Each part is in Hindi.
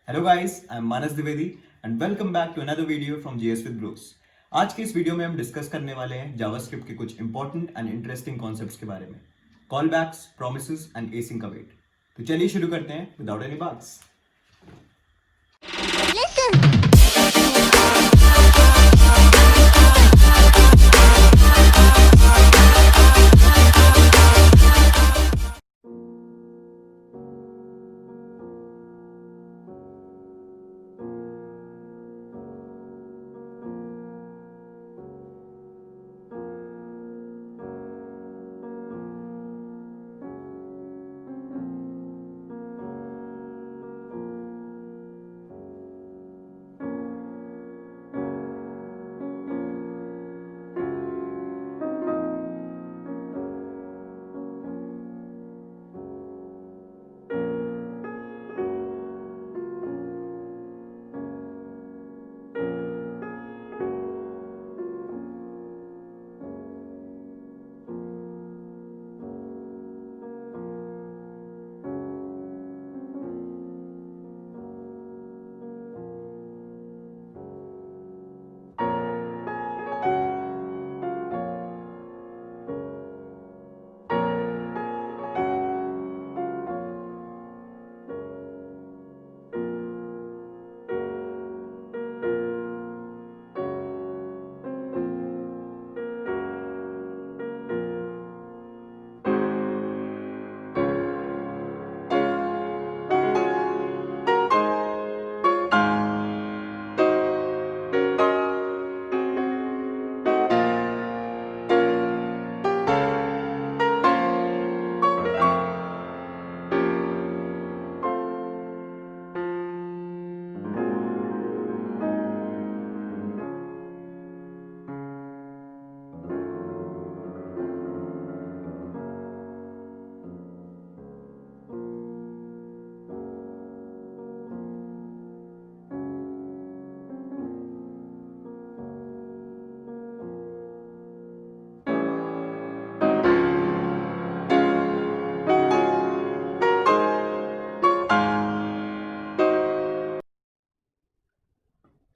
Hello guys, I am Manas Dwivedi and welcome back to another video from GS with Bruce. आज के इस वीडियो में हम डिस्कस करने वाले हैं जावास्क्रिप्ट के कुछ इंपॉर्टेंट एंड इंटरेस्टिंग कॉन्सेप्ट्स के बारे में, callbacks, promises and async await. तो चलिए शुरू करते हैं without any buts.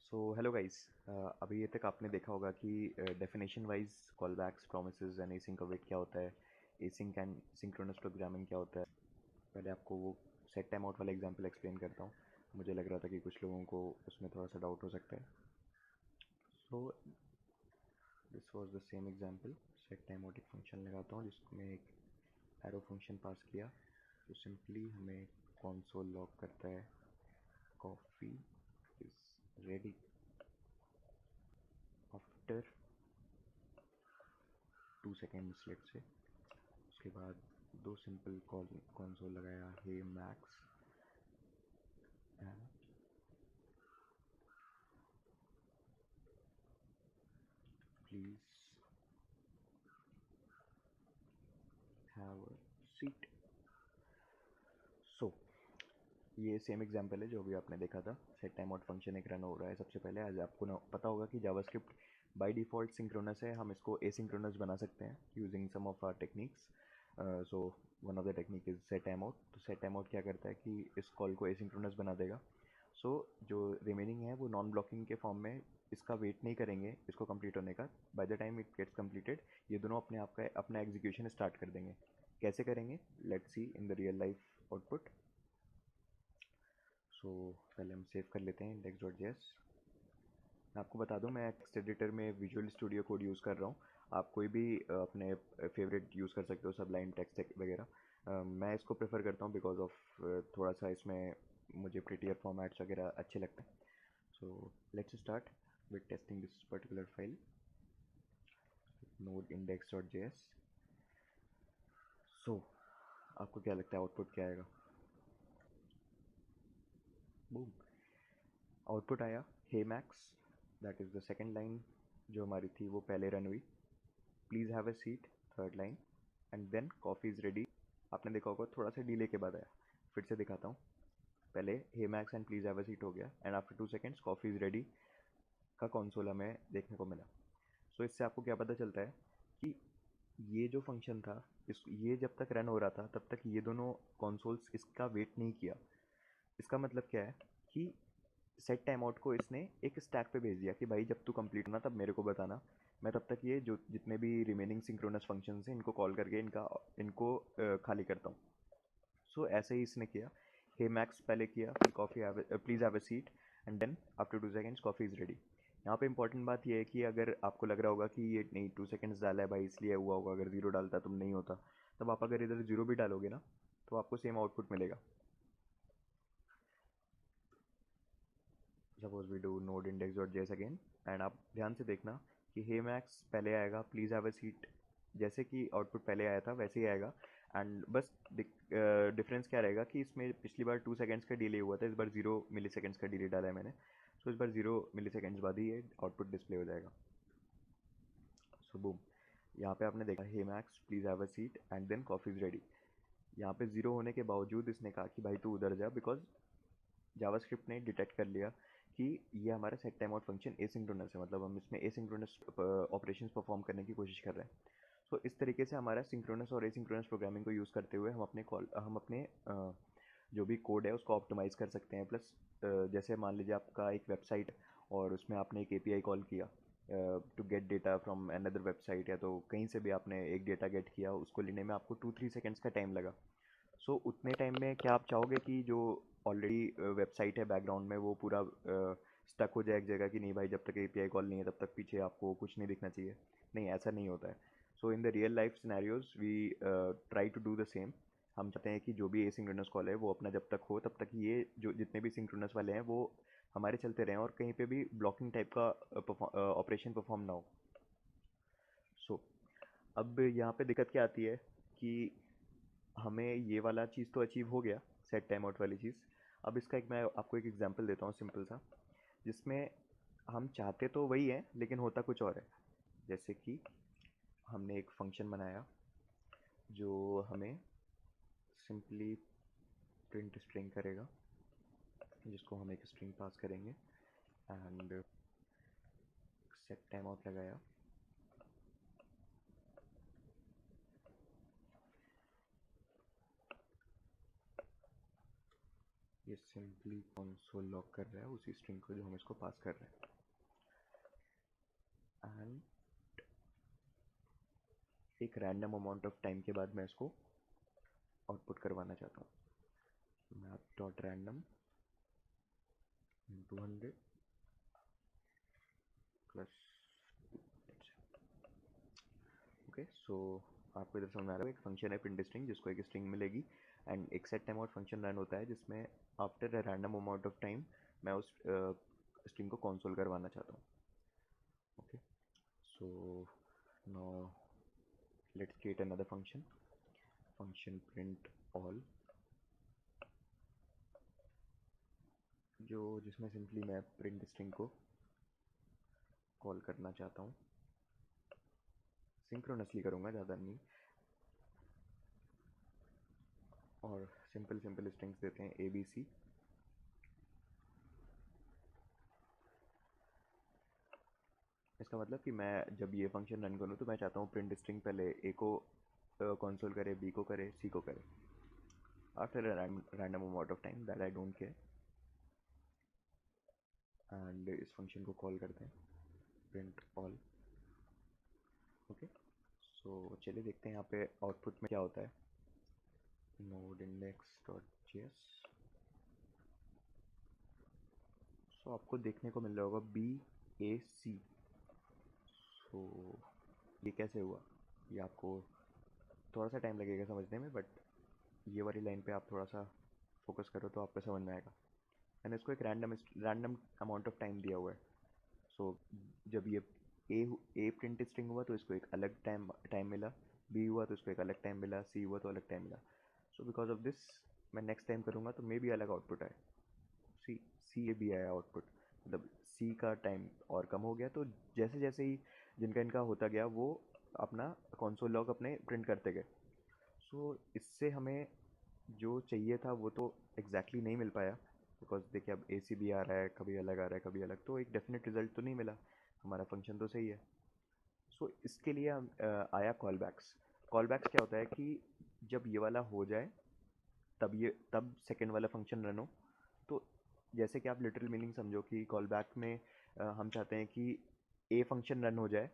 So hello guys. अभी ये तक आपने देखा होगा कि definition wise callbacks, promises and async await क्या होता है, एसिंक एंड सिंक्रोनस प्रोग्रामिंग क्या होता है। पहले आपको वो सेट टाइम आउट वाला एग्जांपल एक्सप्लेन करता हूँ। मुझे लग रहा था कि कुछ लोगों को उसमें थोड़ा सा डाउट हो सकता है। So this was the same example. Set time out एक फंक्शन लगाता हूँ जिसमें एक एरो फंक्शन पास किया, जो सिंपली हमें कंसोल लॉग करता है coffee is ready after 2 seconds late से। उसके बाद दो सिंपल कॉल कंसोल लगाया, hey Max and please have a seat. So ये सेम एग्जांपल है जो अभी आपने देखा था। सेट टाइम आउट फंक्शन एक रन हो रहा है। सबसे पहले आज आपको पता होगा कि जावास्क्रिप्ट बाय डिफ़ॉल्ट सिंक्रोनस है। हम इसको एसिंक्रोनस बना सकते हैं using some of our techniques. So one of the technique is set time out. तो सेट टाइम आउट क्या करता है कि इस कॉल को एसिंक्रोनस बना देगा। जो रिमेनिंग है वो नॉन ब्लॉकिंग के फॉर्म में इसका वेट नहीं करेंगे इसको कंप्लीट होने का। By the time it gets completed ये दोनों अपने आप का अपना एग्जीक्यूशन स्टार्ट कर देंगे। कैसे करेंगे, let's see in the real life output. So पहले हम सेव कर लेते हैं index.js। मैं आपको बता दूं, मैं टेक्स्ट एडिटर में विजुअल स्टूडियो कोड यूज़ कर रहा हूँ। आप कोई भी अपने फेवरेट यूज़ कर सकते हो, सबलाइन टेक्स्ट वगैरह। मैं इसको प्रेफर करता हूँ बिकॉज ऑफ थोड़ा सा इसमें मुझे प्रिटियर फॉर्मेट्स वगैरह अच्छे लगते हैं। So let's start with testing this particular file node index.js। सो आपको क्या लगता है आउटपुट क्या आएगा? बूम, आउटपुट आया hey Max. That is the second line जो हमारी थी वो पहले रन हुई। Please have a seat, third line. And then coffee is ready. आपने देखा होगा थोड़ा सा डिले के बाद आया। फिर से दिखाता हूँ। पहले hey Max and please have a seat हो गया and after 2 seconds coffee is ready का कंसोल हमें देखने को मिला। सो इससे आपको क्या पता चलता है कि ये जो फंक्शन था, ये जब तक रन हो रहा था तब तक ये दोनों कंसोल्स इसका वेट नहीं किया। इसका मतलब क्या है कि सेट टाइम आउट को इसने एक स्टैक पे भेज दिया कि भाई जब तू कंप्लीट होना तब मेरे को बताना, मैं तब तक ये जो जितने भी रिमेनिंग सिंक्रोनस फंक्शंस हैं इनको कॉल करके इनको खाली करता हूँ। सो ऐसे ही इसने किया। हे मैक्स पहले किया, फिर coffee please have a seat, and then after 2 seconds coffee is ready. यहाँ पे इंपॉर्टेंट बात यह है कि अगर आपको लग रहा होगा कि ये नहीं 2 सेकेंड्स डाला है भाई इसलिए हुआ होगा, अगर ज़ीरो डालता तुम नहीं होता, तब आप अगर इधर ज़ीरो भी डालोगे ना तो आपको सेम आउटपुट मिलेगा। Suppose we do node index dot JS again, and आप ध्यान से देखना कि हे मैक्स पहले आएगा, प्लीज़ हैव अ सीट जैसे कि आउटपुट पहले आया था वैसे ही आएगा। एंड बस डिफरेंस क्या रहेगा कि इसमें पिछली बार 2 सेकेंड्स का डिले हुआ था, इस बार 0 मिली सेकेंड्स का डिले डाला है मैंने, तो इस बार 0 मिली सेकेंड्स बाद ही ये आउटपुट डिस्प्ले हो जाएगा। सो बूम, यहाँ पे आपने देखा hey Max please have a seat and then coffee is ready. यहाँ पे ज़ीरो होने के बावजूद इसने कहा कि भाई तू उधर जा, बिकॉज जावास्क्रिप्ट ने डिटेक्ट कर लिया कि ये हमारा set time out function asynchronous है, मतलब हम इसमें एसिंक्रोनस ऑपरेशंस परफॉर्म करने की कोशिश कर रहे हैं। सो इस तरीके से हमारा सिंक्रोनस और एसिंक्रोनस प्रोग्रामिंग को यूज़ करते हुए हम अपने जो भी कोड है उसको ऑप्टिमाइज़ कर सकते हैं। प्लस जैसे मान लीजिए आपका एक वेबसाइट है और उसमें आपने एक एपीआई कॉल किया to get data from another website, या तो कहीं से भी आपने एक डेटा गेट किया, उसको लेने में आपको 2-3 सेकेंड्स का टाइम लगा। सो उतने टाइम में क्या आप चाहोगे कि जो ऑलरेडी वेबसाइट है बैकग्राउंड में वो पूरा स्टक हो जाए एक जगह कि नहीं भाई जब तक एपीआई कॉल नहीं है तब तक पीछे आपको कुछ नहीं दिखना चाहिए? नहीं, ऐसा नहीं होता है। So in the real life scenarios we try to do the same. हम चाहते हैं कि जो भी एसिंक्रोनस कॉल है वो अपना जब तक हो तब तक ये जो जितने भी सिंक्रोनस वाले हैं वो हमारे चलते रहें और कहीं पे भी ब्लॉकिंग टाइप का ऑपरेशन परफॉर्म ना हो। सो अब यहाँ पे दिक्कत क्या आती है कि हमें ये वाला चीज़ तो अचीव हो गया, सेट टाइम आउट वाली चीज़। अब इसका एक मैं आपको एक एग्जांपल देता हूँ सिंपल सा, जिसमें हम चाहते तो वही है लेकिन होता कुछ और है। जैसे कि हमने एक फंक्शन बनाया जो हमें सिंपली प्रिंट स्ट्रिंग करेगा, जिसको हम एक स्ट्रिंग पास करेंगे, एंड सेट टाइम आउट लगाया। ये सिंपली कंसोल लॉग कर रहा है उसी स्ट्रिंग को जो हम इसको पास कर रहे हैं, एंड एक रैंडम अमाउंट ऑफ टाइम के बाद मैं इसको आउटपुट करवाना चाहता हूँ। Map dot random 200 plus. Okay, so आपको इधर समझ में आ रहा है, एक फंक्शन है प्रिंट स्ट्रिंग जिसको एक स्ट्रिंग मिलेगी, एंड एक set time out function run होता है जिसमें after a random amount of time मैं उस स्ट्रिंग को कंसोल करवाना चाहता हूँ। Okay, so now let's create another function print all, जिसमें सिंपली मैं प्रिंट स्ट्रिंग को कॉल करना चाहता हूँ, सिंक्रोनसली करूँगा, ज़्यादा नहीं, और सिंपल स्ट्रिंग्स देते हैं ABC। इसका मतलब कि मैं जब ये फंक्शन रन करूँ तो मैं चाहता हूँ प्रिंट स्ट्रिंग पहले A को कंसोल करे, B को करे, C को करे, after a random amount of time that I don't care. And इस फंक्शन को कॉल करते हैं प्रिंट ऑल। ओके, सो चलिए देखते हैं यहाँ पे आउटपुट में क्या होता है। नोड इंडेक्स डॉट जेएस, सो आपको देखने को मिल रहा होगा BAC। सो ये कैसे हुआ, ये आपको थोड़ा सा टाइम लगेगा समझने में, बट ये वाली लाइन पे आप थोड़ा सा फोकस करो तो आपको समझ में आएगा। मैंने इसको एक रैंडम अमाउंट ऑफ टाइम दिया हुआ है। सो जब ये ए प्रिंट स्ट्रिंग हुआ तो इसको एक अलग टाइम मिला, बी हुआ तो इसको एक अलग टाइम मिला, सी हुआ तो अलग टाइम मिला। सो बिकॉज ऑफ दिस मैं नेक्स्ट टाइम करूँगा तो मे भी अलग आउटपुट आए। सी सी ए भी आया आउटपुट, मतलब सी का टाइम और कम हो गया, तो जैसे जैसे ही जिनका इनका होता गया वो अपना कंसोल लॉग अपने प्रिंट करते गए। सो इससे हमें जो चाहिए था वो तो एग्जैक्टली नहीं मिल पाया, बिकॉज देखिए अब AC भी आ रहा है, कभी अलग आ रहा है कभी अलग, तो एक डेफिनेट रिजल्ट तो नहीं मिला, हमारा फंक्शन तो सही है। सो इसके लिए आया कॉलबैक्स। कॉलबैक्स क्या होता है कि जब ये वाला हो जाए तब सेकेंड वाला फंक्शन रन हो, तो जैसे कि आप लिटरल मीनिंग समझो कि कॉल बैक में हम चाहते हैं कि ए फंक्शन रन हो जाए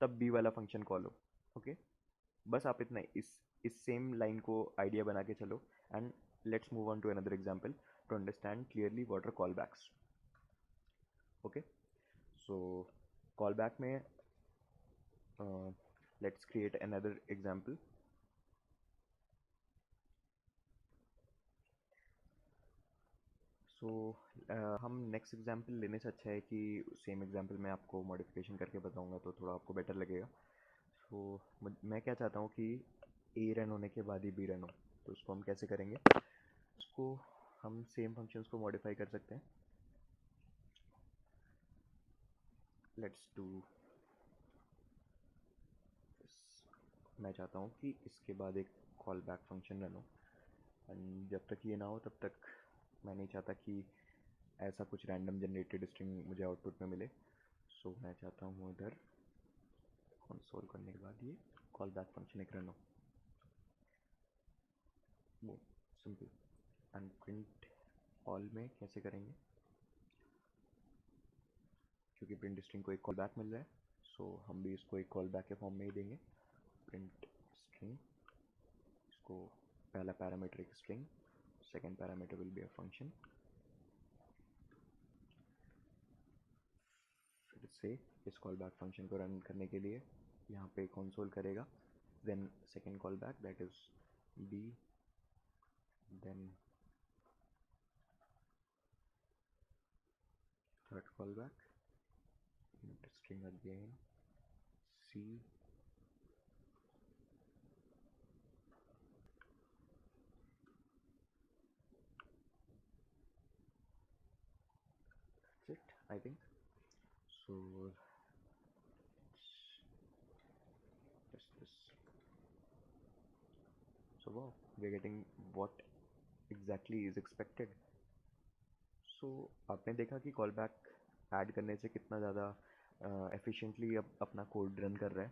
तब बी वाला फंक्शन कॉल हो। ओके, बस आप इतना इस सेम लाइन को आइडिया बना के चलो and let's move on to another example to understand clearly what are callbacks. Okay, so callback में let's create another example. So हम नेक्स्ट एग्जांपल लेने से अच्छा है कि सेम एग्जांपल मैं आपको मॉडिफिकेशन करके बताऊंगा तो थोड़ा आपको बेटर लगेगा। सो मैं क्या चाहता हूँ कि ए रन होने के बाद ही बी रन हो, तो उसको हम कैसे करेंगे? उसको हम सेम फंक्शंस को मॉडिफाई कर सकते हैं। लेट्स डू, मैं चाहता हूँ कि इसके बाद एक कॉल बैक फंक्शन रन हो एंड जब तक ये ना हो तब तक मैं नहीं चाहता कि ऐसा कुछ रैंडम जनरेटेड स्ट्रिंग मुझे आउटपुट में मिले। सो मैं चाहता हूँ इधर कंसोल करने के बाद ये कॉल बैक फंक्शन एक रन हो, वो सिंपल। एंड प्रिंट ऑल में कैसे करेंगे, क्योंकि प्रिंट स्ट्रिंग को एक कॉल बैक मिल रहा है सो हम भी इसको एक कॉल बैक के फॉर्म में ही देंगे। प्रिंट स्ट्रिंग, इसको पहला पैरामीटर एक string, second parameter will be a function. फिर से इस कॉल बैक फंक्शन को रन करने के लिए यहाँ पे कंसोल करेगा, then second call back that is B, then third callback string again C, that's it I think. So let's test this. So wow, we're getting what exactly is expected. So आपने देखा कि कॉल बैक ऐड करने से कितना ज़्यादा एफिशिएंटली अब अपना कोड रन कर रहा है।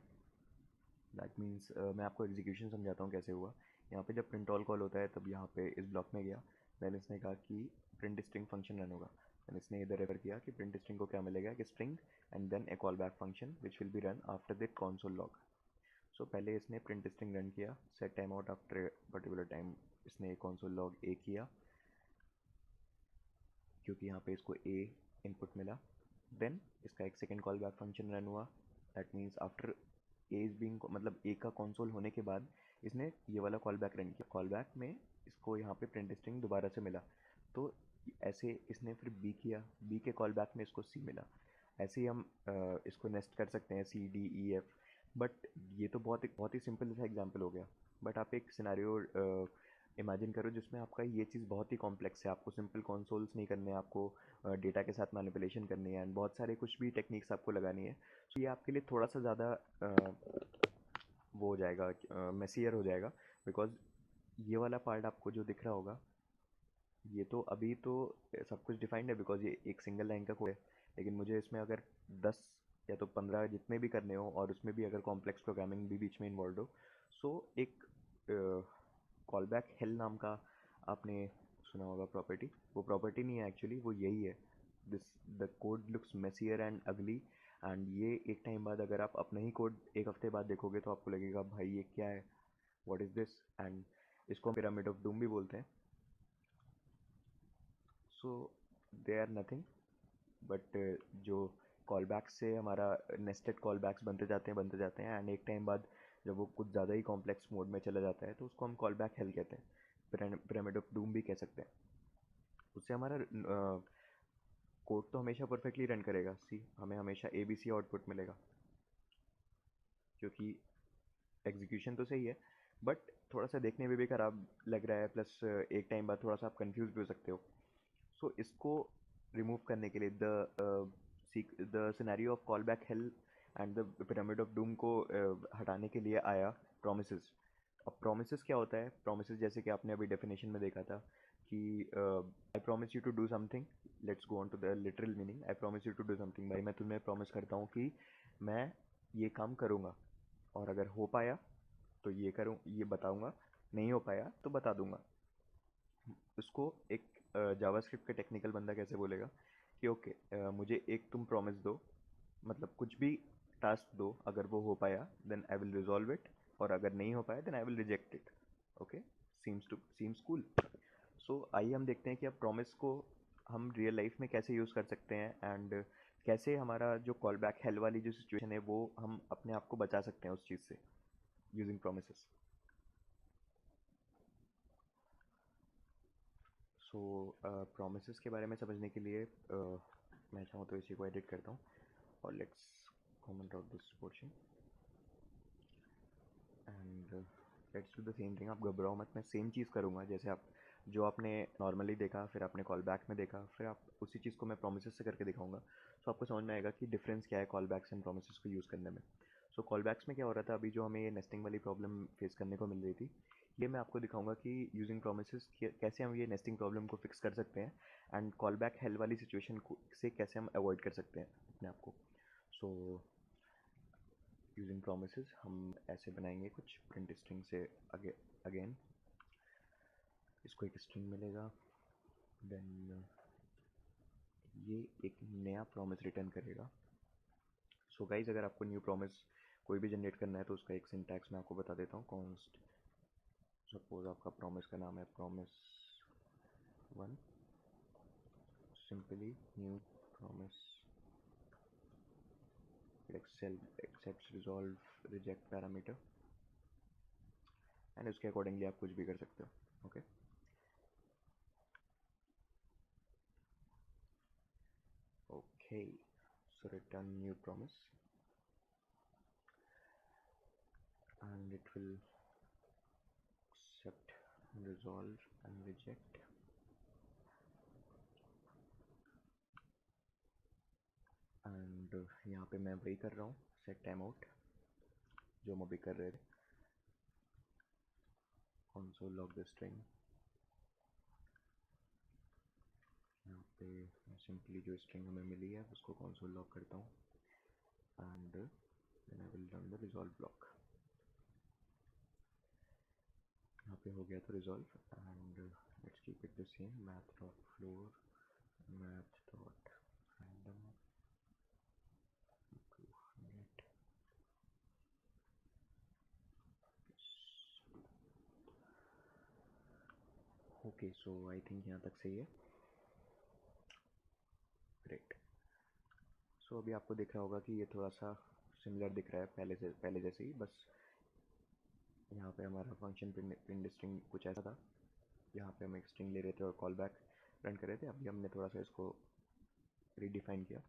दैट मीन्स मैं आपको एग्जीक्यूशन समझाता हूँ कैसे हुआ। यहाँ पे जब प्रिंट ऑल कॉल होता है तब यहाँ पे इस ब्लॉक में गया, देन इसने कहा कि प्रिंट स्ट्रिंग फंक्शन रन होगा, देन इसने इधर रेफर किया कि प्रिंट स्ट्रिंग को क्या मिलेगा कि string and then a call back function which will be run after that console log. So पहले इसने प्रिंट स्ट्रिंग रन किया, set time out after particular time इसने कंसोल लॉग ए किया क्योंकि यहाँ पे इसको ए इनपुट मिला, देन इसका एक second call back function run हुआ। That means after A is being, मतलब ए का कंसोल होने के बाद इसने ये वाला कॉल बैक रन किया। कॉल बैक में इसको यहाँ पे प्रिंट स्ट्रिंग दोबारा से मिला, तो ऐसे इसने फिर बी किया, बी के कॉल बैक में इसको सी मिला। ऐसे ही हम इसको नेस्ट कर सकते हैं C D E F. But ये तो बहुत ही सिंपल सा एग्जांपल हो गया। बट आप एक सिनेरियो इमेजिन करो जिसमें आपका ये चीज़ बहुत ही कॉम्प्लेक्स है, आपको सिंपल कंसोल्स नहीं करने हैं, आपको डेटा के साथ मैनिपुलेशन करनी है एंड बहुत सारे कुछ भी टेक्निक्स आपको लगानी है। तो ये आपके लिए थोड़ा सा ज़्यादा वो हो जाएगा, मेसियर हो जाएगा, बिकॉज ये वाला पार्ट आपको जो दिख रहा होगा ये तो अभी तो सब कुछ डिफाइंड है बिकॉज ये एक सिंगल लाइन का कोड है। लेकिन मुझे इसमें अगर 10 या तो 15 जितने भी करने हो और उसमें भी अगर कॉम्प्लेक्स प्रोग्रामिंग भी बीच में इन्वॉल्व हो, सो एक कॉल बैक हेल नाम का आपने सुना होगा प्रॉपर्टी। वो प्रॉपर्टी नहीं है एक्चुअली, वो यही है। This the code looks messier and अगली, एंड ये एक टाइम बाद अगर आप अपना ही कोड एक हफ्ते बाद देखोगे तो आपको लगेगा भाई ये क्या है, व्हाट इज़ दिस। एंड इसको हम पिरामिड ऑफ डूम भी बोलते हैं। सो दे आर नथिंग बट जो कॉल बैक से हमारा नेस्टेड कॉल बैक्स बनते जाते हैं एंड एक टाइम बाद जब वो कुछ ज़्यादा ही कॉम्प्लेक्स मोड में चला जाता है तो उसको हम कॉल बैक हेल कहते हैं, पिरामिड ऑफ डूम भी कह सकते हैं। उससे हमारा कोड तो हमेशा परफेक्टली रन करेगा, सी हमें हमेशा ए बी सी आउटपुट मिलेगा क्योंकि एग्जीक्यूशन तो सही है बट थोड़ा सा देखने में भी ख़राब लग रहा है, प्लस एक टाइम बाद थोड़ा सा आप कंफ्यूज भी हो सकते हो। सो इसको रिमूव करने के लिए the scenario of call back hello and the pyramid of doom को हटाने के लिए आया प्रोमिसेस। अब प्रोमिसेस क्या होता है? प्रोमिसेस जैसे कि आपने अभी डेफिनेशन में देखा था कि I promise you to do something, let's go on to the literal meaning. I promise you to do something, भाई मैं तुम्हें प्रॉमिस करता हूँ कि मैं ये काम करूँगा और अगर हो पाया तो ये करूँ, ये बताऊँगा, नहीं हो पाया तो बता दूँगा। उसको एक जावास्क्रिप्ट का टेक्निकल बंदा कैसे बोलेगा कि ओके मुझे एक तुम प्रॉमिस दो, मतलब कुछ भी टास्क दो, अगर वो हो पाया then I will resolve it, और अगर नहीं हो पाया then I will reject it. Okay, seems cool. So आइए हम देखते हैं कि अब प्रॉमिस को हम रियल लाइफ में कैसे यूज़ कर सकते हैं, एंड कैसे हमारा जो कॉल बैक हेल वाली जो सिचुएशन है वो हम अपने आप को बचा सकते हैं उस चीज़ से यूजिंग प्रोमिसेस। सो प्रोमिसेस के बारे में समझने के लिए मैं चाहूँ तो इसी को एडिट करता हूँ और let's comment out this portion and let's do the same thing. आप घबराओ मत, मैं सेम चीज़ करूँगा जैसे आप जो आपने नॉर्मली देखा, फिर आपने कॉल बैक में देखा, फिर आप उसी चीज़ को मैं प्रोमिसेस से करके दिखाऊंगा। सो आपको समझ में आएगा कि डिफरेंस क्या है कॉल बैक्स एंड प्रोमिसेस को यूज़ करने में। सो कॉल बैक्स में क्या हो रहा था, अभी जो हमें ये नेस्टिंग वाली प्रॉब्लम फेस करने को मिल रही थी, ये मैं आपको दिखाऊंगा कि यूजिंग प्रोमिसेस कैसे हम ये नेस्टिंग प्रॉब्लम को फिक्स कर सकते हैं, एंड कॉल बैक हेल वाली सिचुएशन को से कैसे हम अवॉइड कर सकते हैं अपने आप को। सो यूजिंग प्रोमिसेस हम ऐसे बनाएंगे कुछ प्रिंट स्ट्रिंग से अगेन इसको एक स्ट्रिंग मिलेगा, देन ये एक नया प्रॉमिस रिटर्न करेगा। सो गाइज, अगर आपको न्यू प्रॉमिस कोई भी जनरेट करना है तो उसका एक सिंटैक्स मैं आपको बता देता हूँ। कॉन्स्ट, सपोज आपका प्रॉमिस का नाम है promise 1, simply new promise accepts resolve reject parameter, and उसके अकॉर्डिंगली आप कुछ भी कर सकते हो। Okay, okay, so return new promise and it will accept, resolve and reject, and यहाँ पे मैं वही कर रहा हूँ set timeout जो हम अभी कर रहे थे। console log the string, यहाँ पे मैं सिंपली जो string हमें मिली है उसको console log करता हूँ, and then I will run the resolve block। यहाँ पे हो गया तो resolve, and let's keep it the same, math.floor math.random net। Okay, so I think यहाँ तक सही है। ग्रेट। सो अभी आपको दिख रहा होगा कि ये थोड़ा सा सिमिलर दिख रहा है पहले जैसे ही, बस यहाँ पे हमारा फंक्शन प्रिंट स्ट्रिंग कुछ ऐसा था, यहाँ पे हम एक स्ट्रिंग ले रहे थे और कॉल बैक रन कर रहे थे। अभी हमने थोड़ा सा इसको रीडिफाइन किया,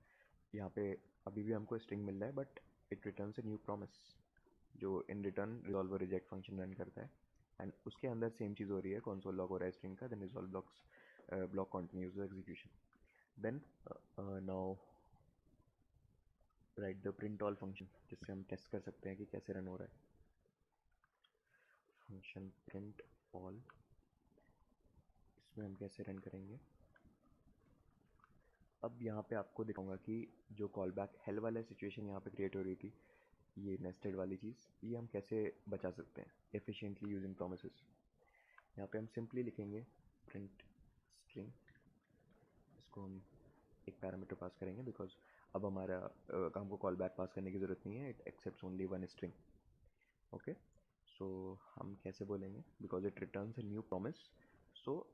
यहाँ पे अभी भी हमको स्ट्रिंग मिल रहा है but it returns a new promise जो इन return resolve reject function run करता है, एंड उसके अंदर सेम चीज़ हो रही है, कंसोल लॉग हो रहा है स्ट्रिंग का, then resolve block continues the execution. Then now write the print all function जिससे हम टेस्ट कर सकते हैं कि कैसे रन हो रहा है। फंक्शन प्रिंट ऑल, इसमें हम कैसे रन करेंगे, अब यहाँ पे आपको दिखाऊंगा कि जो कॉल बैक हेल वाला सिचुएशन यहाँ पे क्रिएट हो रही थी, ये नेस्टेड वाली चीज़, ये हम कैसे बचा सकते हैं एफिशिएंटली यूजिंग प्रोमिसेस। यहाँ पे हम सिंपली लिखेंगे प्रिंट स्ट्रिंग, इसको हम एक पैरामीटर पास करेंगे बिकॉज अब हमारा हमको कॉल बैक पास करने की ज़रूरत नहीं है, it accepts only one string. Okay, so हम कैसे बोलेंगे, because it returns a new promise, so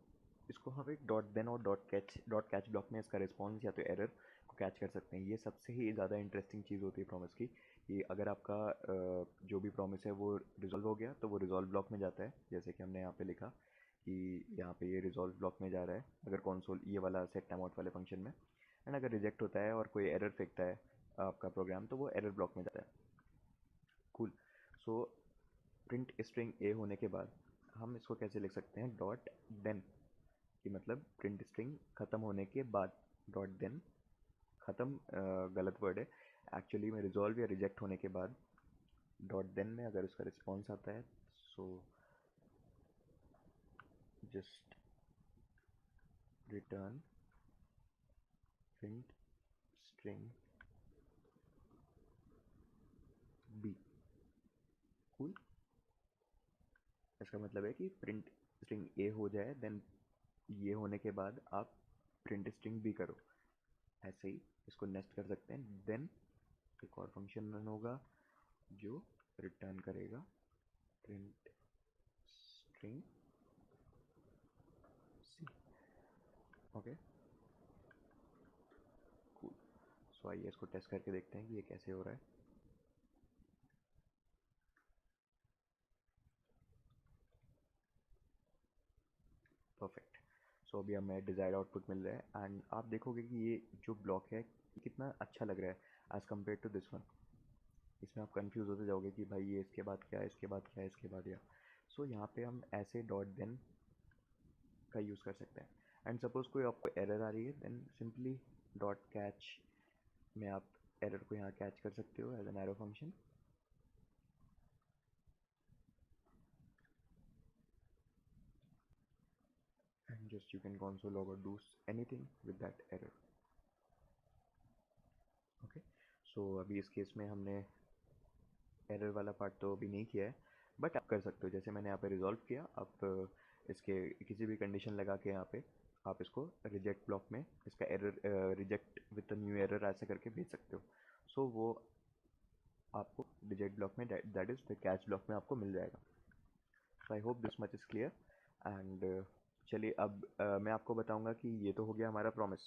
इसको हम एक डॉट देन और डॉट कैच ब्लॉक में इसका रिस्पॉन्स या तो एरर को कैच कर सकते हैं। ये सबसे ही ज़्यादा इंटरेस्टिंग चीज़ होती है प्रॉमिस की, कि अगर आपका जो भी प्रॉमिस है वो रिजॉल्व हो गया तो वो रिजॉल्व ब्लॉक में जाता है, जैसे कि हमने यहाँ पे लिखा कि यहाँ पे ये रिजॉल्व ब्लॉक में जा रहा है अगर कॉन्सोल ये वाला सेट टाइम आउट वाले फंक्शन में, एंड अगर रिजेक्ट होता है और कोई एरर फेंकता है आपका प्रोग्राम तो वो एरर ब्लॉक में जाता है। कूल। सो प्रिंट स्ट्रिंग ए होने के बाद हम इसको कैसे लिख सकते हैं, डॉट देन, कि मतलब प्रिंट स्ट्रिंग ख़त्म होने के बाद, डॉट देन ख़त्म गलत वर्ड है एक्चुअली में, रिजॉल्व या रिजेक्ट होने के बाद डॉट देन में अगर उसका रिस्पॉन्स आता है so just return print string B. Cool. इसका मतलब है कि प्रिंट स्ट्रिंग ए हो जाए देन ये होने के बाद आप प्रिंट स्ट्रिंग भी करो, ऐसे ही इसको नेस्ट कर सकते हैं। देन एक और फंक्शन रन होगा जो रिटर्न करेगा print string C. Okay, cool. So आइए इसको टेस्ट करके देखते हैं कि ये कैसे हो रहा है। परफेक्ट। सो अभी हमें डिज़ायर्ड आउटपुट मिल रहा है एंड आप देखोगे कि ये जो ब्लॉक है ये कितना अच्छा लग रहा है as compare to this one. इसमें आप कंफ्यूज होते जाओगे कि भाई ये इसके बाद क्या है, इसके बाद क्या है, इसके बाद या। सो यहाँ पे हम ऐसे डॉट देन का यूज़ कर सकते हैं। एंड सपोज़ कोई आपको एरर आ रही है, देन सिंपली डॉट कैच में आप एरर को यहाँ कैच कर सकते हो as an arrow function. And just you can console log or do anything with that error. Okay, so अभी इस केस में हमने एरर वाला पार्ट तो अभी नहीं किया है, बट आप कर सकते हो। जैसे मैंने यहाँ पे रिजॉल्व किया, आप इसके किसी भी कंडीशन लगा के यहाँ पे आप इसको रिजेक्ट ब्लॉक में इसका error reject with new error ऐसे करके भेज सकते हो। सो वो आपको रिजेक्ट ब्लॉक में, that is the catch block में आपको मिल जाएगा। So I hope this much is clear. And चलिए अब मैं आपको बताऊंगा कि ये तो हो गया हमारा प्रॉमिस।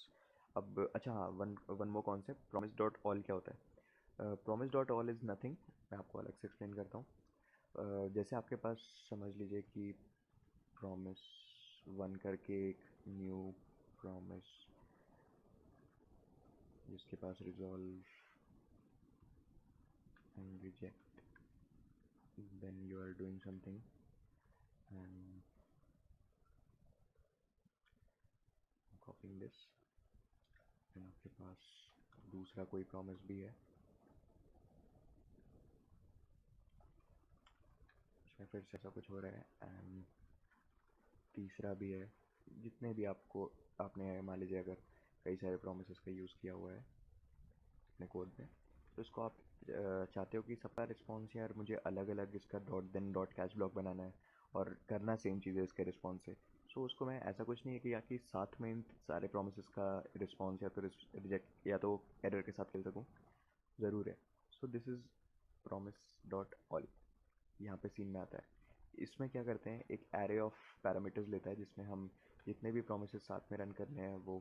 अब अच्छा हाँ, one one more concept, promise dot all क्या होता है। Promise dot all is nothing, मैं आपको अलग से एक्सप्लेन करता हूँ। जैसे आपके पास समझ लीजिए कि प्रॉमिस वन करके एक न्यू प्रॉमिस जिसके पास resolve and reject, then you are doing something and coping this. Then आपके पास दूसरा कोई प्रॉमिस भी है, उसमें फिर से ऐसा कुछ हो रहा है एंड तीसरा भी है। जितने भी आपको आपने मान लीजिए अगर कई सारे प्रोमिस का यूज़ किया हुआ है अपने कोड में, तो इसको आप चाहते हो कि सबका रिस्पॉन्स यार मुझे अलग अलग इसका dot then dot catch block बनाना है और करना सेम चीज़ है इसके रिस्पॉन्स से। सो उसको मैं ऐसा कुछ नहीं है कि या कि साथ में इन सारे प्रोमिस का रिस्पॉन्स या तो रिजेक्ट या तो एरर के साथ खेल सकूँ, ज़रूर है। So this is promise dot all, यहाँ पे सीन में आता है। इसमें क्या करते हैं, एक एरे ऑफ पैरामीटर्स लेता है जिसमें हम जितने भी प्रोमिसेस साथ में रन करने हैं वो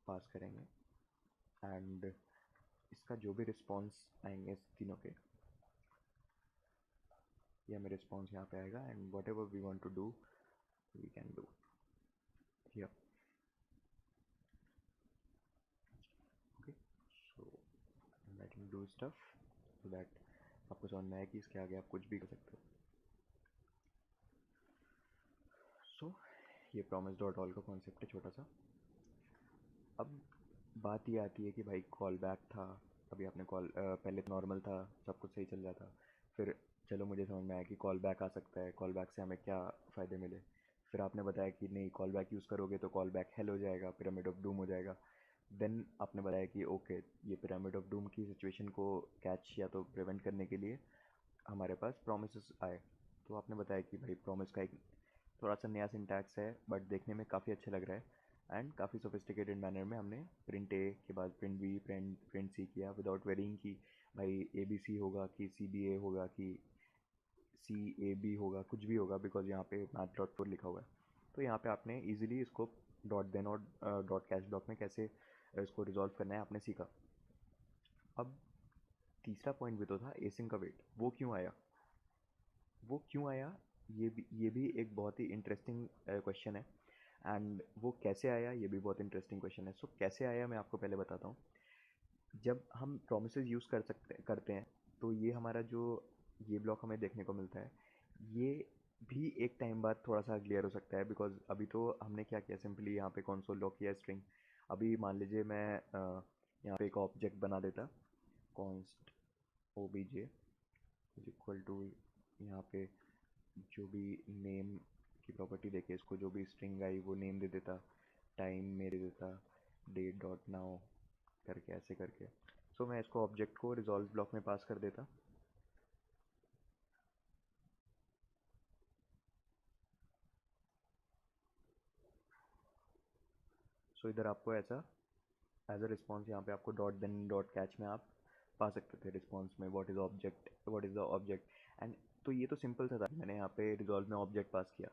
पास करेंगे एंड इसका जो भी रिस्पॉन्स आएंगे इस तीनों के, ये हमें रिस्पॉन्स यहाँ पे आएगा and whatever we want to do we can do here. Okay, so letting do stuff so that आपको समझ में आए कि इसके आगे आप कुछ भी कर सकते हो। सो ये प्रॉमिस डॉट ऑल का कॉन्सेप्ट है छोटा सा। अब बात ये आती है कि भाई कॉल बैक था, अभी आपने कॉल पहले नॉर्मल था, सब कुछ सही चल रहा था, फिर चलो मुझे समझ में आया कि कॉल बैक आ सकता है, कॉल बैक से हमें क्या फ़ायदे मिले। फिर आपने बताया कि नहीं, कॉल बैक यूज़ करोगे तो कॉल बैक हेल हो जाएगा, पिरामिड ऑफ डूम हो जाएगा। देन आपने बताया कि ओके, ये पिरामिड ऑफ डूम की सिचुएशन को कैच या तो प्रिवेंट करने के लिए हमारे पास प्रोमिस आए। तो आपने बताया कि भाई प्रॉमिस का एक थोड़ा सा नया सिंटैक्स है बट देखने में काफ़ी अच्छा लग रहा है एंड काफ़ी सोफिस्टिकेटेड मैनर में हमने प्रिंट ए के बाद प्रिंट बी प्रिंट सी किया विदाउट वेरिंग कि भाई ए बी सी होगा कि सी बी ए होगा कि सी ए बी होगा, कुछ भी होगा, बिकॉज यहाँ पे मैथ डॉट फोर लिखा हुआ है। तो यहाँ पे आपने इजीली इसको डॉट देन और डॉट कैच ब्लॉक में कैसे इसको रिजॉल्व करना है आपने सीखा। अब तीसरा पॉइंट भी तो था एसिंग का वेट, वो क्यों आया, वो क्यों आया, ये भी एक बहुत ही इंटरेस्टिंग क्वेश्चन है एंड वो कैसे आया ये भी बहुत इंटरेस्टिंग क्वेश्चन है। सो कैसे आया मैं आपको पहले बताता हूँ। जब हम प्रोमिसेस यूज़ करते हैं तो ये हमारा जो ये ब्लॉक हमें देखने को मिलता है, ये भी एक टाइम बाद थोड़ा सा क्लियर हो सकता है बिकॉज अभी तो हमने क्या किया, सिंपली यहाँ पे कंसोल लॉग किया स्ट्रिंग। अभी मान लीजिए मैं यहाँ पे एक ऑब्जेक्ट बना देता, const obj is equal to यहाँ पे जो भी नेम की प्रॉपर्टी देके इसको जो भी स्ट्रिंग आई वो नेम दे देता, टाइम में दे देता, डेट डॉट नाउ करके ऐसे करके। सो मैं इसको ऑब्जेक्ट को रिजॉल्व ब्लॉक में पास कर देता। सो इधर आपको ऐसा एज अ रिस्पॉन्स यहाँ पे आपको डॉट देन डॉट कैच में आप पा सकते थे रिस्पॉन्स में what is the object and तो ये तो सिंपल सा था, मैंने यहाँ पे रिजॉल्व में ऑब्जेक्ट पास किया।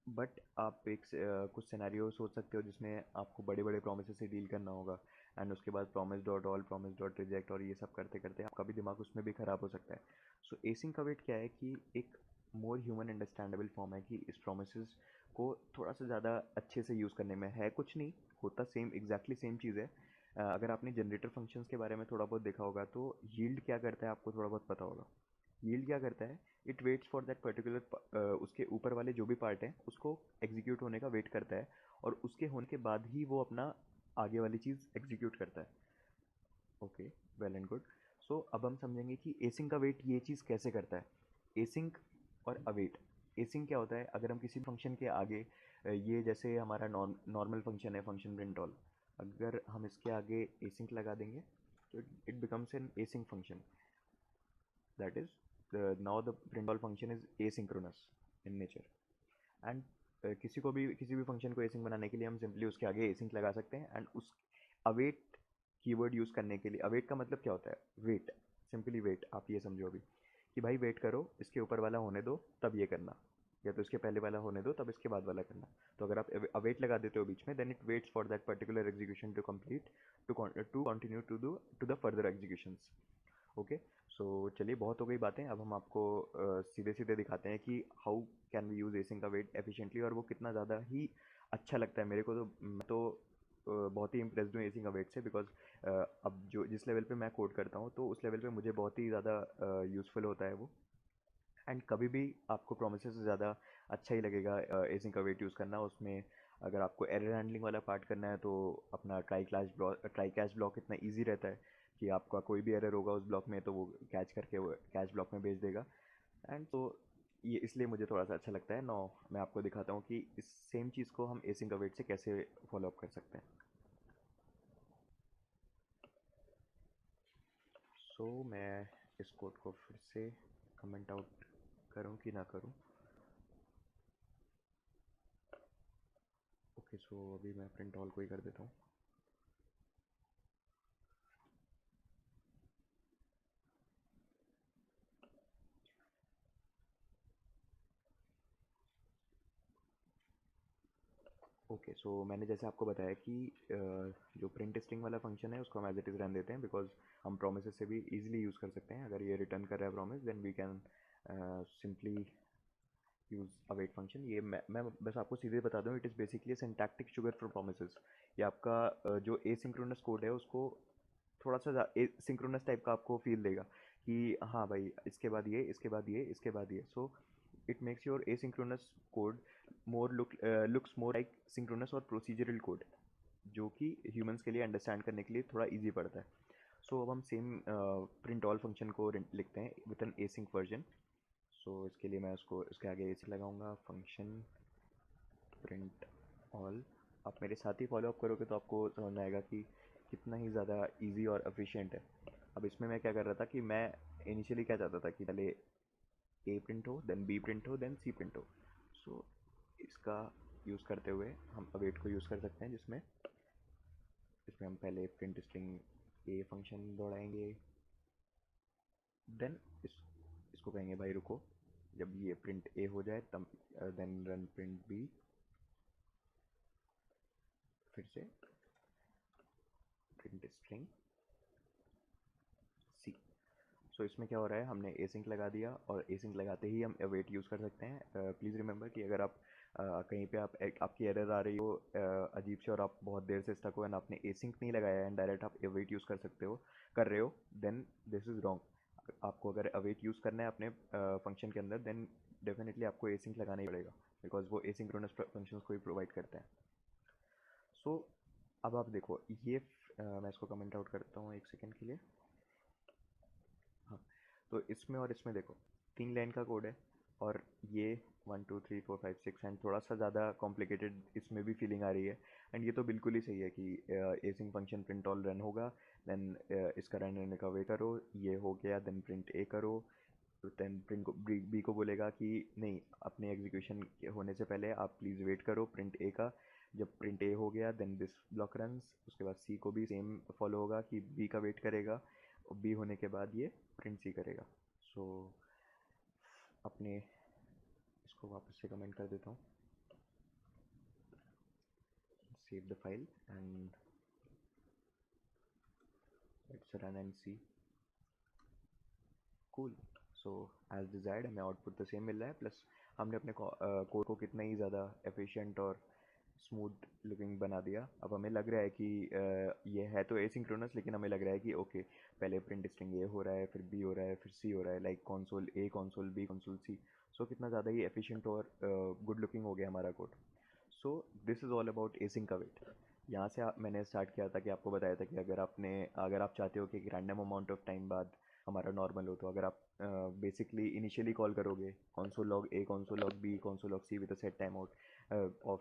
बट आप कुछ सिनेरियो सोच सकते हो जिसमें आपको बड़े बड़े प्रोमिस से डील करना होगा एंड उसके बाद promise dot all, promise dot reject और ये सब करते करते आपका भी दिमाग उसमें भी ख़राब हो सकता है। सो एसिंक का वेट क्या है कि एक मोर ह्यूमन अंडरस्टैंडेबल फॉर्म है कि इस प्रोमिस को थोड़ा सा ज़्यादा अच्छे से यूज़ करने में है, कुछ नहीं होता, सेम एग्जैक्टली सेम चीज़ है। अगर आपने जनरेटर फंक्शंस के बारे में थोड़ा बहुत देखा होगा तो यील्ड क्या करता है आपको थोड़ा बहुत पता होगा। यील्ड क्या करता है, it waits for that particular उसके ऊपर वाले जो भी पार्ट है उसको एग्जीक्यूट होने का वेट करता है और उसके होने के बाद ही वो अपना आगे वाली चीज़ एग्जीक्यूट करता है। Okay, well and good. So अब हम समझेंगे कि एसिंक का वेट ये चीज़ कैसे करता है। एसिंक और अवेट। एसिंक क्या होता है, अगर हम किसी फंक्शन के आगे ये जैसे हमारा नॉर्मल फंक्शन है फंक्शन प्रिंट ऑल, अगर हम इसके आगे एसिंक लगा देंगे तो it becomes N async function. that is now the print all function is asynchronous in nature and किसी भी फंक्शन को एसिंक बनाने के लिए हम सिंपली उसके आगे एसिंक लगा सकते हैं एंड उस अवेट कीवर्ड यूज़ करने के लिए, अवेट का मतलब क्या होता है, वेट, सिंपली वेट, आप ये समझो अभी कि भाई वेट करो, इसके ऊपर वाला होने दो तब ये करना, या तो इसके पहले वाला होने दो तब इसके बाद वाला करना। तो अगर आप अवेट लगा देते हो बीच में, then it waits for that particular execution to complete, to continue to the further executions. Okay, so चलिए बहुत हो गई बातें, अब हम आपको सीधे सीधे दिखाते हैं कि how can we use async का वेट एफिशिएंटली और वो कितना ज़्यादा ही अच्छा लगता है मेरे को। तो मैं तो बहुत ही इम्प्रेस्ड हूँ एसिंक का वेट से, बिकॉज अब जो जिस लेवल पे मैं कोड करता हूँ तो उस लेवल पे मुझे बहुत ही ज़्यादा यूज़फुल होता है वो। एंड कभी भी आपको प्रोमिस से ज़्यादा अच्छा ही लगेगा एसिंक का वेट यूज़ करना। उसमें अगर आपको एरर हैंडलिंग वाला पार्ट करना है तो अपना ट्राई कैच ब्लॉक इतना ईजी रहता है कि आपका कोई भी एरर होगा उस ब्लॉक में तो वो कैच करके वो कैच ब्लॉक में भेज देगा। एंड तो ये इसलिए मुझे थोड़ा सा अच्छा लगता है। नो, मैं आपको दिखाता हूँ कि इस सेम चीज़ को हम एसिंक का वेट से कैसे फॉलो अप कर सकते हैं। सो मैं इस कोड को फिर से कमेंट आउट करूँ कि ना करूँ। ओके, सो अभी मैं प्रिंट ऑल को ही कर देता हूँ। ओके, सो मैंने जैसे आपको बताया कि जो प्रिंट स्ट्रिंग वाला फंक्शन है उसको हम एज इट इज़ रन देते हैं, बिकॉज हम प्रोमिस से भी इजीली यूज़ कर सकते हैं। अगर ये रिटर्न कर रहा है promise, then we can simply use await function. ये मैं बस आपको सीधे बता दूँ, it is basically syntactic sugar for promises. ये आपका जो एसिंक्रोनस कोड है उसको थोड़ा सा सिंक्रोनस टाइप का आपको फील देगा कि हाँ भाई इसके बाद ये, इसके बाद ये, इसके बाद ये। So it makes your asynchronous code looks more like synchronous और प्रोसीजरल कोड, जो कि ह्यूमंस के लिए अंडरस्टैंड करने के लिए थोड़ा इजी पड़ता है। सो अब हम सेम प्रिंट ऑल फंक्शन को लिखते हैं विथ एन एसिंक वर्जन। सो इसके लिए मैं उसको इसके आगे एसिंक लगाऊंगा, फंक्शन प्रिंट ऑल। आप मेरे साथ ही फॉलो अप करोगे तो आपको समझ में आएगा कि कितना ही ज़्यादा इजी और एफिशिएंट है। अब इसमें मैं क्या कर रहा था कि मैं इनिशियली क्या चाहता था कि पहले ए प्रिंट हो, देन बी प्रिंट हो, देन सी प्रिंट हो। सो इसका यूज़ करते हुए हम अवेट को यूज़ कर सकते हैं, जिसमें इसमें हम पहले प्रिंट स्ट्रिंग ए फंक्शन दौड़ाएंगे, देन इसको कहेंगे भाई रुको, जब ये प्रिंट ए हो जाए तब देन रन प्रिंट बी, फिर से प्रिंट स्ट्रिंग सी। सो इसमें क्या हो रहा है, हमने एसिंक लगा दिया और एसिंक लगाते ही हम अवेट यूज़ कर सकते हैं। प्लीज़ रिमेंबर कि अगर आप कहीं पे आपकी एरर आ रही हो अजीब से और आप बहुत देर से स्टक हो एंड आपने एसिंक नहीं लगाया एंड डायरेक्ट आप अवेट यूज़ कर रहे हो, देन दिस इज़ रॉन्ग। आपको अगर अवेट यूज़ करना है अपने फंक्शन के अंदर, देन डेफिनेटली आपको एसिंक लगाना ही पड़ेगा, बिकॉज वो एसिंक्रोनस फंक्शंस को ही प्रोवाइड करते हैं। सो अब आप देखो ये मैं इसको कमेंट आउट करता हूँ एक सेकेंड के लिए। हाँ, तो इसमें और इसमें देखो 3 लाइन का कोड है और ये 1 2 3 4 5 6 एंड थोड़ा सा ज़्यादा कॉम्प्लिकेटेड इसमें भी फीलिंग आ रही है। एंड ये तो बिल्कुल ही सही है कि async function print all run होगा, देन इसका रन होने का वे करो, ये हो गया, देन प्रिंट ए करो, देन प्रिंट को बी को बोलेगा कि नहीं, अपने एग्जीक्यूशन होने से पहले आप प्लीज़ वेट करो प्रिंट ए का, जब प्रिंट ए हो गया देन दिस ब्लॉक रन्स, उसके बाद सी को भी सेम फॉलो होगा कि बी का वेट करेगा और बी होने के बाद ये प्रिंट सी करेगा। सो अपने इसको वापस से कमेंट कर देता हूँ, save the file and let's run and see. Cool. So as desired हमें आउटपुट तो सेम मिल रहा है, प्लस हमने अपने कोड को कितना ही ज़्यादा एफिशिएंट और स्मूथ लुकिंग बना दिया। अब हमें लग रहा है कि ये है तो एसिंक्रोनस, लेकिन हमें लग रहा है कि ओके पहले प्रिंट स्ट्रिंग ए हो रहा है, फिर बी हो रहा है, फिर सी हो रहा है, like console a console B console सी। सो कितना ज़्यादा ही एफिशिएंट और गुड लुकिंग हो गया हमारा code. So this is all about async await. यहाँ से मैंने स्टार्ट किया था कि आपको बताया था कि अगर आप चाहते हो कि एक रैंडम अमाउंट ऑफ टाइम बाद हमारा नॉर्मल हो, तो अगर आप बेसिकली इनिशियली कॉल करोगे console log a console log b console log c with a set timeout of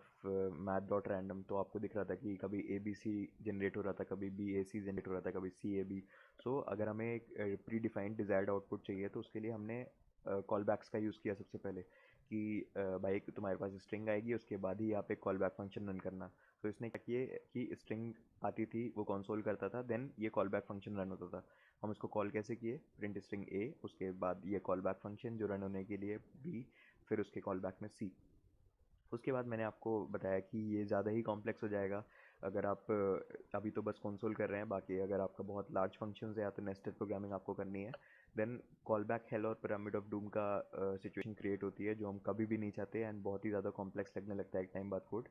math dot random, तो आपको दिख रहा था कि कभी ए बी सी जनरेट हो रहा था, कभी बी ए सी जनरेट हो रहा था, कभी सी ए बी। सो अगर हमें एक प्री डिफाइंड डिजायर्ड आउटपुट चाहिए तो उसके लिए हमने कॉल बैक्स का यूज़ किया सबसे पहले कि भाई तुम्हारे पास स्ट्रिंग आएगी, उसके बाद ही आप एक कॉल बैक फंक्शन रन करना। तो इसने क्या किए कि स्ट्रिंग आती थी, वो कंसोल करता था, देन ये कॉल बैक फंक्शन रन होता था। हम इसको कॉल कैसे किए, प्रिंट स्ट्रिंग ए, उसके बाद ये कॉल बैक फंक्शन जो रन होने के लिए बी, फिर उसके कॉल बैक में सी। उसके बाद मैंने आपको बताया कि ये ज़्यादा ही कॉम्प्लेक्स हो जाएगा अगर आप अभी तो बस कंसोल कर रहे हैं, बाकी अगर आपका बहुत लार्ज फंक्शंस है या तो नेस्टेड प्रोग्रामिंग आपको करनी है, देन कॉल बैक हेल और पिरामिड ऑफ डूम का सिचुएशन क्रिएट होती है जो हम कभी भी नहीं चाहते एंड बहुत ही ज़्यादा कॉम्प्लेक्स लगने लगता है एक टाइम बाद कोड।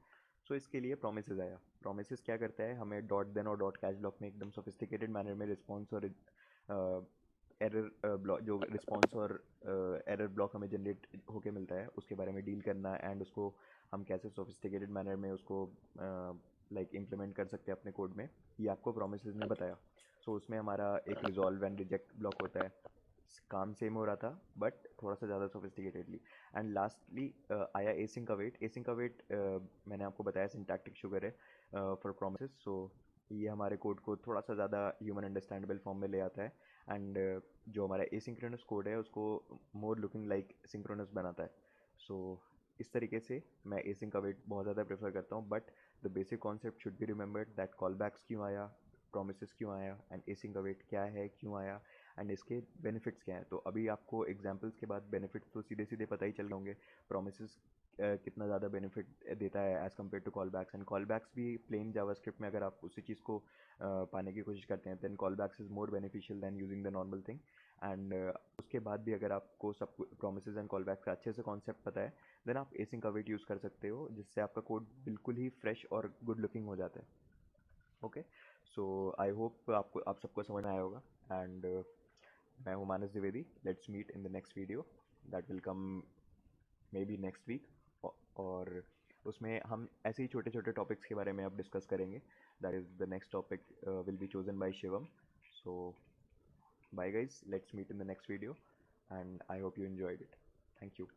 सो इसके लिए प्रोमिसेस आया। प्रोमिसेस क्या करता है, हमें डॉट देन और डॉट कैच ब्लॉक में एकदम सोफिस्टिकेटेड मैनर में रिस्पॉन्स और एरर ब्लॉक, जो रिस्पॉन्स और एरर ब्लॉक हमें जनरेट होके मिलता है उसके बारे में डील करना, एंड उसको हम कैसे सोफिस्टिकेटेड मैनर में उसको लाइक इम्प्लीमेंट कर सकते हैं अपने कोड में, ये आपको प्रोमिसेस ने बताया। सो उसमें हमारा एक रिजॉल्व एंड रिजेक्ट ब्लॉक होता है। काम सेम हो रहा था बट थोड़ा सा ज़्यादा सोफिस्टिकेटेडली। एंड लास्टली आया एसिंक अवेट। एसिंक अवेट मैंने आपको बताया सिंटैक्टिक शुगर है फॉर प्रोमिसेस। सो ये हमारे कोड को थोड़ा सा ज़्यादा ह्यूमन अंडरस्टैंडेबल फॉर्म में ले आता है एंड जो हमारा एसिंक्रोनस कोड है उसको मोर लुकिंग लाइक सिंक्रोनस बनाता है। सो इस तरीके से मैं एसिंक अवेट बहुत ज़्यादा प्रेफर करता हूँ, but the basic concept should be remembered that callbacks क्यों आया, प्रोमिसेस क्यों आया एंड एसिंक अवेट क्या है, क्यों आया एंड इसके बेनिफिट्स क्या हैं। तो अभी आपको एग्जांपल्स के बाद बेनिफिट्स तो सीधे सीधे पता ही चल रहे होंगे। प्रोमिसेस कितना ज़्यादा बेनिफिट देता है as compare to callbacks, and callbacks भी प्लेन जावास्क्रिप्ट में अगर आप उसी चीज़ को पाने की कोशिश करते हैं, then callbacks is more beneficial than using the normal thing. And उसके बाद भी अगर आपको सब प्रोमिसेस एंड कॉल बैक्स का अच्छे से कॉन्सेप्ट पता है, देन आप एसिंक अवेट यूज़ कर सकते हो, जिससे आपका कोड बिल्कुल ही फ्रेश और गुड लुकिंग हो जाता है। ओके, सो आई होप आप सबको समझ में आया होगा। एंड मैं हूँ Manas Dwivedi. Let's meet in the next video that will come maybe next week, और उसमें हम ऐसे ही छोटे छोटे टॉपिक्स के बारे में अब डिस्कस करेंगे। That is the next topic will be chosen by Shivam. So bye guys, let's meet in the next video and I hope you enjoyed it. Thank you.